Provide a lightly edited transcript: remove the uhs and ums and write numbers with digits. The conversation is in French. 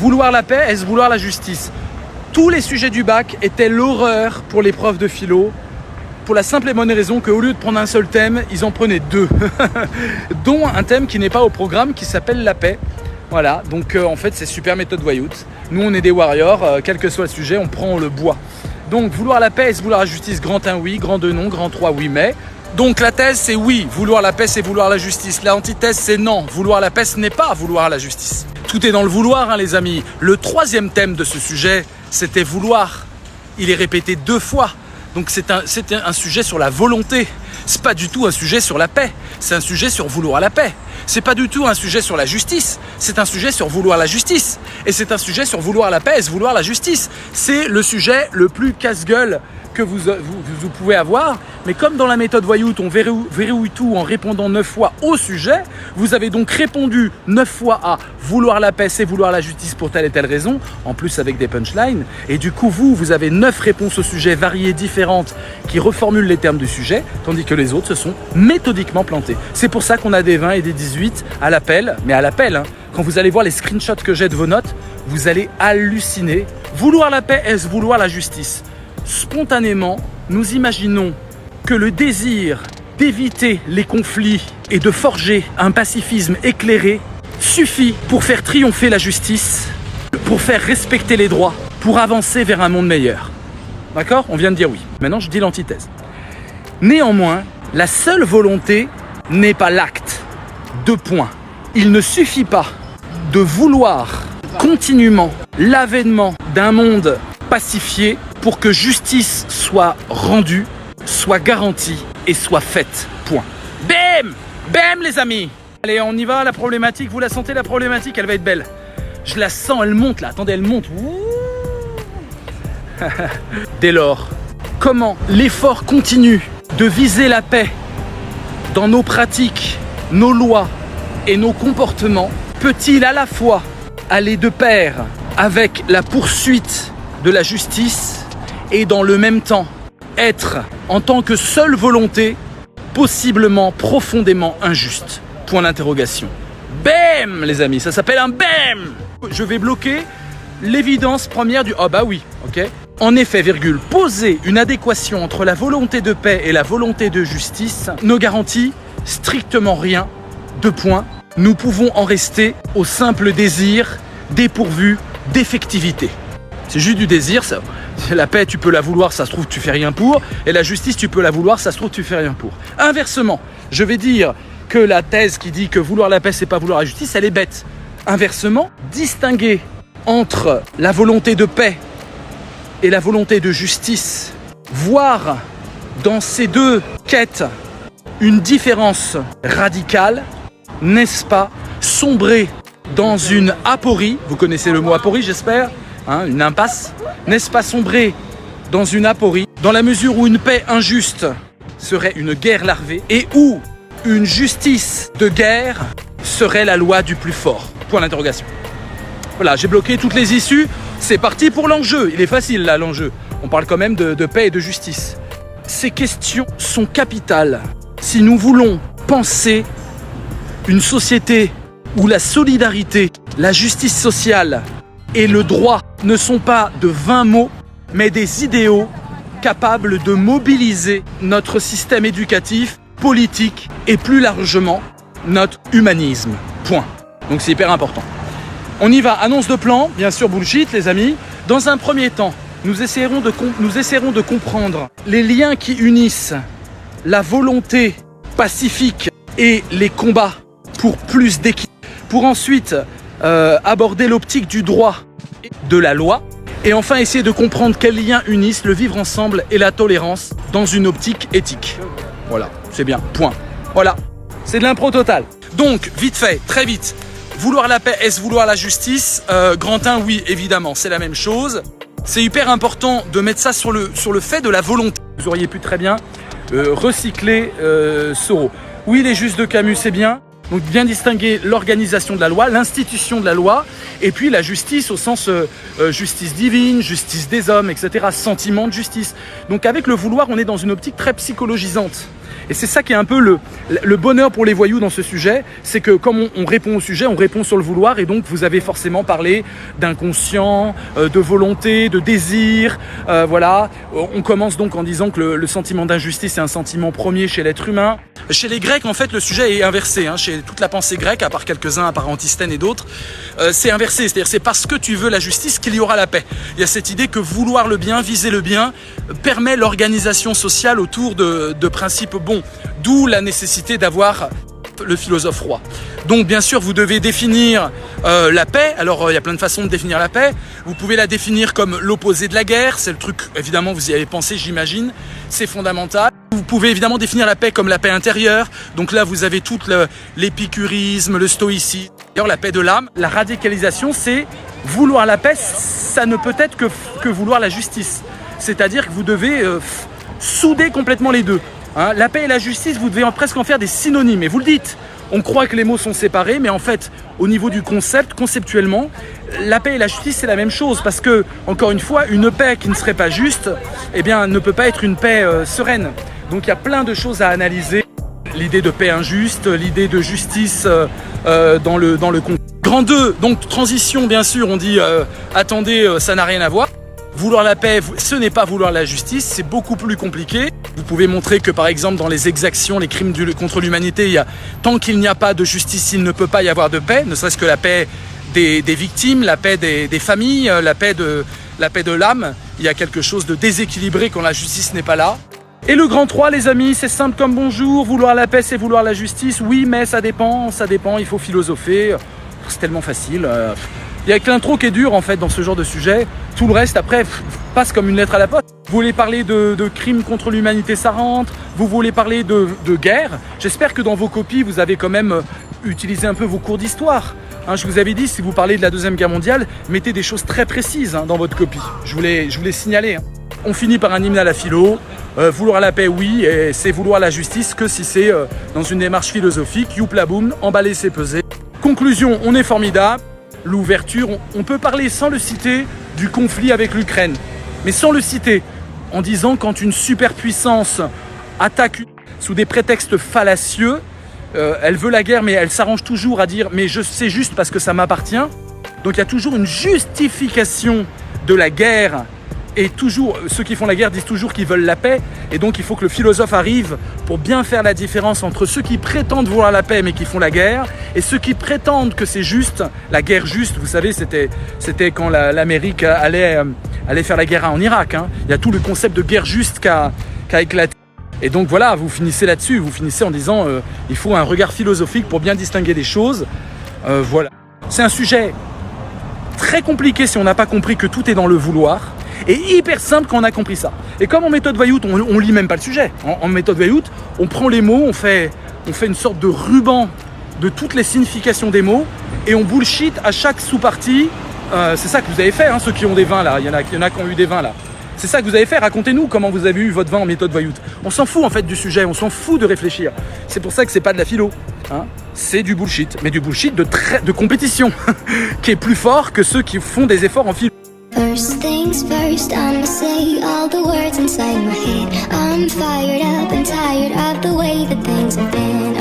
Vouloir la paix, est-ce vouloir la justice? Tous les sujets du bac étaient l'horreur pour les profs de philo, pour la simple et bonne raison qu'au lieu de prendre un seul thème, ils en prenaient deux, dont un thème qui n'est pas au programme, qui s'appelle la paix. Voilà, donc en fait c'est super méthode voyoute. Nous on est des warriors, quel que soit le sujet, on prend, on le boit. Donc vouloir la paix, est-ce vouloir la justice? Grand 1 oui, grand 2 non, grand 3 oui mais. Donc la thèse c'est oui, vouloir la paix c'est vouloir la justice. La antithèse c'est non, vouloir la paix ce n'est pas vouloir la justice. Tout est dans le vouloir hein, les amis. Le troisième thème de ce sujet c'était vouloir. Il est répété 2 fois. Donc c'est un sujet sur la volonté. C'est pas du tout un sujet sur la paix. C'est un sujet sur vouloir la paix. C'est pas du tout un sujet sur la justice. C'est un sujet sur vouloir la justice. Et c'est un sujet sur vouloir la paix et vouloir la justice. C'est le sujet le plus casse-gueule que vous pouvez avoir. Mais comme dans la méthode voyoute, on verrouille tout en répondant 9 fois au sujet, vous avez donc répondu 9 fois à vouloir la paix, c'est vouloir la justice pour telle et telle raison, en plus avec des punchlines. Et du coup, vous avez 9 réponses au sujet variées, différentes, qui reformulent les termes du sujet, tandis que les autres se sont méthodiquement plantés. C'est pour ça qu'on a des 20 et des 18 à l'appel, mais à l'appel, hein. Quand vous allez voir les screenshots que j'ai de vos notes, vous allez halluciner. Vouloir la paix, est-ce vouloir la justice? Spontanément, nous imaginons que le désir d'éviter les conflits et de forger un pacifisme éclairé suffit pour faire triompher la justice, pour faire respecter les droits, pour avancer vers un monde meilleur. D'accord? On vient de dire oui. Maintenant, je dis l'antithèse. Néanmoins, la seule volonté n'est pas l'acte. 2 points. Il ne suffit pas de vouloir continuellement l'avènement d'un monde pacifié pour que justice soit rendue, soit garantie et soit faite. Point. Bam! Bam les amis! Allez, on y va, la problématique. Vous la sentez la problématique? Elle va être belle. Je la sens, elle monte là. Attendez, elle monte. Dès lors, comment l'effort continu de viser la paix dans nos pratiques, nos lois et nos comportements peut-il à la fois aller de pair avec la poursuite de la justice et dans le même temps être en tant que seule volonté possiblement profondément injuste? Point d'interrogation. Bam les amis, ça s'appelle un bam. Je vais bloquer l'évidence première du « ah bah oui », ok. En effet, virgule, poser une adéquation entre la volonté de paix et la volonté de justice ne garantit strictement rien. 2 points. Nous pouvons en rester au simple désir dépourvu d'effectivité. C'est juste du désir, ça. La paix, tu peux la vouloir, ça se trouve, tu fais rien pour. Et la justice, tu peux la vouloir, ça se trouve, tu fais rien pour. Inversement, je vais dire que la thèse qui dit que vouloir la paix, c'est pas vouloir la justice, elle est bête. Inversement, distinguer entre la volonté de paix et la volonté de justice, voir dans ces 2 quêtes une différence radicale, n'est-ce pas sombrer dans une aporie? Vous connaissez le mot aporie, j'espère, hein, une impasse. N'est-ce pas sombrer dans une aporie, dans la mesure où une paix injuste serait une guerre larvée et où une justice de guerre serait la loi du plus fort? Point d'interrogation. Voilà, j'ai bloqué toutes les issues. C'est parti pour l'enjeu. Il est facile là, l'enjeu. On parle quand même de paix et de justice. Ces questions sont capitales si nous voulons penser une société où la solidarité, la justice sociale et le droit ne sont pas de vains mots, mais des idéaux capables de mobiliser notre système éducatif, politique et plus largement notre humanisme. Point. Donc c'est hyper important. On y va, annonce de plan, bien sûr bullshit les amis. Dans un premier temps, nous essaierons de comprendre les liens qui unissent la volonté pacifique et les combats pour plus d'équité. Pour ensuite aborder l'optique du droit et de la loi. Et enfin essayer de comprendre quels liens unissent le vivre ensemble et la tolérance dans une optique éthique. Voilà, c'est bien, point. Voilà, c'est de l'impro total. Donc, vite fait, très vite. Vouloir la paix, est-ce vouloir la justice? Grand 1, oui, évidemment, c'est la même chose. C'est hyper important de mettre ça sur le fait de la volonté. Vous auriez pu très bien recycler Soro. Oui, les justes de Camus, c'est bien. Donc bien distinguer l'organisation de la loi, l'institution de la loi, et puis la justice au sens justice divine, justice des hommes, etc. Sentiment de justice. Donc avec le vouloir, on est dans une optique très psychologisante. Et c'est ça qui est un peu le bonheur pour les voyous dans ce sujet, c'est que comme on répond au sujet, on répond sur le vouloir, et donc vous avez forcément parlé d'inconscient, de volonté, de désir, voilà. On commence donc en disant que le sentiment d'injustice est un sentiment premier chez l'être humain. Chez les Grecs, en fait, le sujet est inversé, hein. Chez toute la pensée grecque, à part quelques-uns, à part Antisthène et d'autres, c'est inversé, c'est-à-dire c'est parce que tu veux la justice qu'il y aura la paix. Il y a cette idée que vouloir le bien, viser le bien, permet l'organisation sociale autour de principes bons, d'où la nécessité d'avoir le philosophe roi. Donc bien sûr vous devez définir la paix. Alors il y a plein de façons de définir la paix. Vous pouvez la définir comme l'opposé de la guerre, c'est le truc, évidemment vous y avez pensé j'imagine, c'est fondamental. Vous pouvez évidemment définir la paix comme la paix intérieure, donc là vous avez tout l'épicurisme, le stoïcisme, d'ailleurs la paix de l'âme. La radicalisation c'est vouloir la paix, ça ne peut être que vouloir la justice, c'est-à-dire que vous devez souder complètement les deux. Hein, la paix et la justice, vous devez presque en faire des synonymes, et vous le dites. On croit que les mots sont séparés, mais en fait, au niveau du concept, conceptuellement, la paix et la justice, c'est la même chose. Parce que, encore une fois, une paix qui ne serait pas juste, eh bien, ne peut pas être une paix sereine. Donc il y a plein de choses à analyser. L'idée de paix injuste, l'idée de justice dans le contexte. Grand 2, donc transition, bien sûr, on dit attendez, ça n'a rien à voir. Vouloir la paix, ce n'est pas vouloir la justice, c'est beaucoup plus compliqué. Vous pouvez montrer que par exemple dans les exactions, les crimes contre l'humanité, tant qu'il n'y a pas de justice, il ne peut pas y avoir de paix, ne serait-ce que la paix des victimes, la paix des familles, la paix de l'âme. Il y a quelque chose de déséquilibré quand la justice n'est pas là. Et le grand 3, les amis, c'est simple comme bonjour, vouloir la paix, c'est vouloir la justice. Oui, mais ça dépend, il faut philosopher, c'est tellement facile. Il y a que l'intro qui est dur en fait dans ce genre de sujet. Tout le reste après passe comme une lettre à la poste. Vous voulez parler de crimes contre l'humanité, ça rentre. Vous voulez parler de guerre. J'espère que dans vos copies, vous avez quand même utilisé un peu vos cours d'histoire. Hein, je vous avais dit, si vous parlez de la Deuxième Guerre mondiale, mettez des choses très précises dans votre copie. Je voulais signaler. On finit par un hymne à la philo. Vouloir la paix, oui, et c'est vouloir la justice que si c'est dans une démarche philosophique. Youpla boum, emballer, c'est peser. Conclusion, on est formidable. L'ouverture, on peut parler sans le citer du conflit avec l'Ukraine, mais sans le citer, en disant quand une superpuissance attaque sous des prétextes fallacieux, elle veut la guerre mais elle s'arrange toujours à dire mais c'est juste parce que ça m'appartient. Donc il y a toujours une justification de la guerre. Et toujours, ceux qui font la guerre disent toujours qu'ils veulent la paix. Et donc il faut que le philosophe arrive pour bien faire la différence entre ceux qui prétendent vouloir la paix mais qui font la guerre et ceux qui prétendent que c'est juste, la guerre juste. Vous savez, c'était quand l'Amérique allait faire la guerre en Irak. Hein. Il y a tout le concept de guerre juste qui a éclaté. Et donc voilà, vous finissez là-dessus. Vous finissez en disant il faut un regard philosophique pour bien distinguer des choses. Voilà. C'est un sujet très compliqué si on n'a pas compris que tout est dans le vouloir. Et hyper simple quand on a compris ça. Et comme en méthode Vayout, on lit même pas le sujet. En méthode Vayout, on prend les mots, on fait une sorte de ruban de toutes les significations des mots et on bullshit à chaque sous-partie. C'est ça que vous avez fait, hein, ceux qui ont des vins là. Il y en a qui ont eu des vins là. C'est ça que vous avez fait. Racontez-nous comment vous avez eu votre vin en méthode Vayout. On s'en fout en fait du sujet, on s'en fout de réfléchir. C'est pour ça que c'est pas de la philo. Hein. C'est du bullshit, mais du bullshit de compétition qui est plus fort que ceux qui font des efforts en philo. First things first, I'ma say all the words inside my head. I'm fired up and tired of the way that things have been.